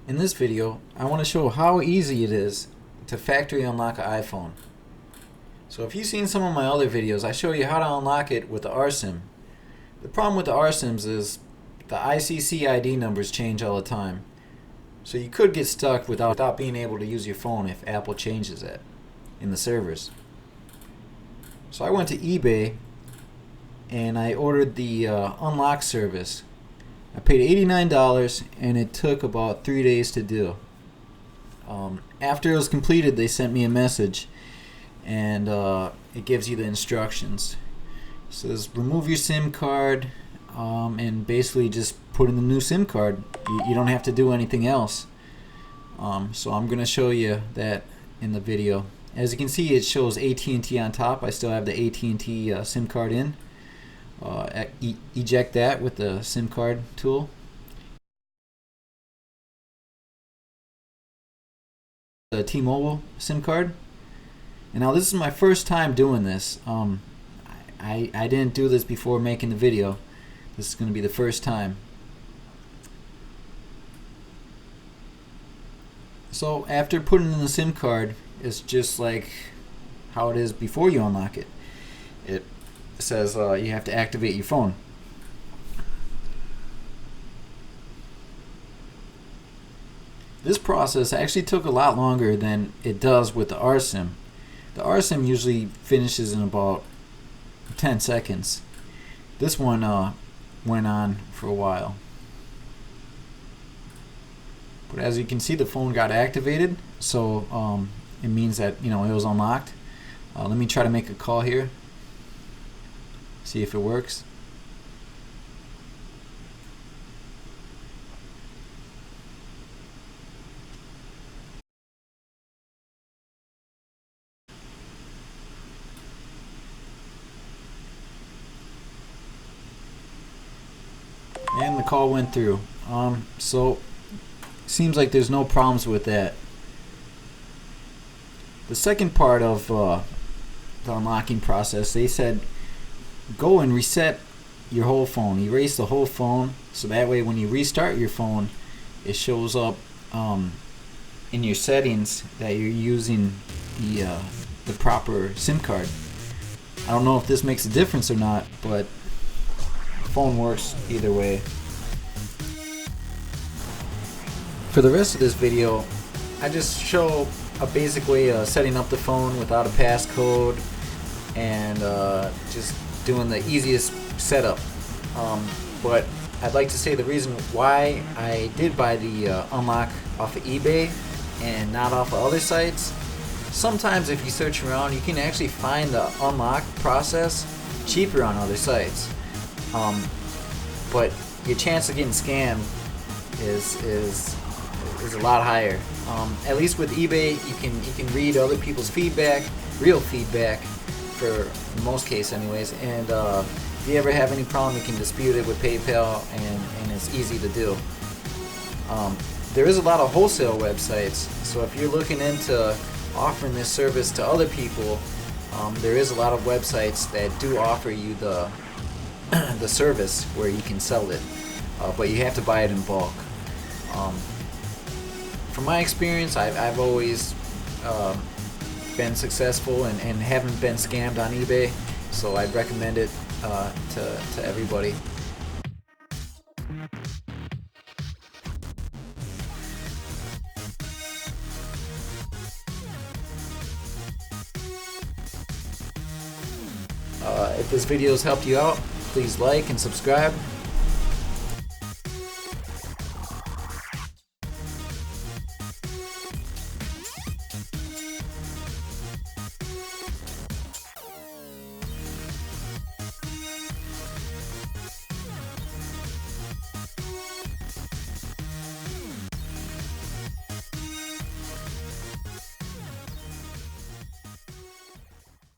In this video, I want to show how easy it is to factory unlock an iPhone. So if you've seen some of my other videos, I show you how to unlock it with the rsim. The problem with the rsims is the ICC ID numbers change all the time. So you could get stuck without being able to use your phone if Apple changes it in the servers. So I went to eBay and I ordered the unlock service. I paid $89 and it took about 3 days to do. After it was completed, they sent me a message and it gives you the instructions. It says remove your SIM card and basically just put in the new SIM card. You don't have to do anything else. So I'm going to show you that in the video. As you can see, it shows AT&T on top. I still have the AT&T SIM card in. Eject that with the SIM card tool. The T-Mobile SIM card. And now this is my first time doing this. I didn't do this before making the video. This is going to be the first time. So after putting in the SIM card, it's just like how it is before you unlock it. It says you have to activate your phone. This process actually took a lot longer than it does with the rsim. The rsim usually finishes in about 10 seconds. This one went on for a while. But as you can see, the phone got activated, so it means that it was unlocked. Let me try to make a call here. See if it works. And the call went through. So seems like there's no problems with that. The second part of the unlocking process, they said go and reset your whole phone, erase the whole phone, so that way when you restart your phone, it shows up in your settings that you're using the proper SIM card. I don't know if this makes a difference or not, but the phone works either way. For the rest of this video, I just show a basic way of setting up the phone without a passcode and just doing the easiest setup. But I'd like to say the reason why I did buy the unlock off of eBay and not off of other sites. Sometimes if you search around, you can actually find the unlock process cheaper on other sites. But your chance of getting scammed is a lot higher. At least with eBay, you can read other people's feedback, real feedback, for most cases anyways, and if you ever have any problem, you can dispute it with PayPal, and it's easy to do. There is a lot of wholesale websites, so if you're looking into offering this service to other people, there is a lot of websites that do offer you the service where you can sell it, but you have to buy it in bulk. From my experience, I've always been successful and haven't been scammed on eBay, so I'd recommend it to everybody. If this video has helped you out, please like and subscribe.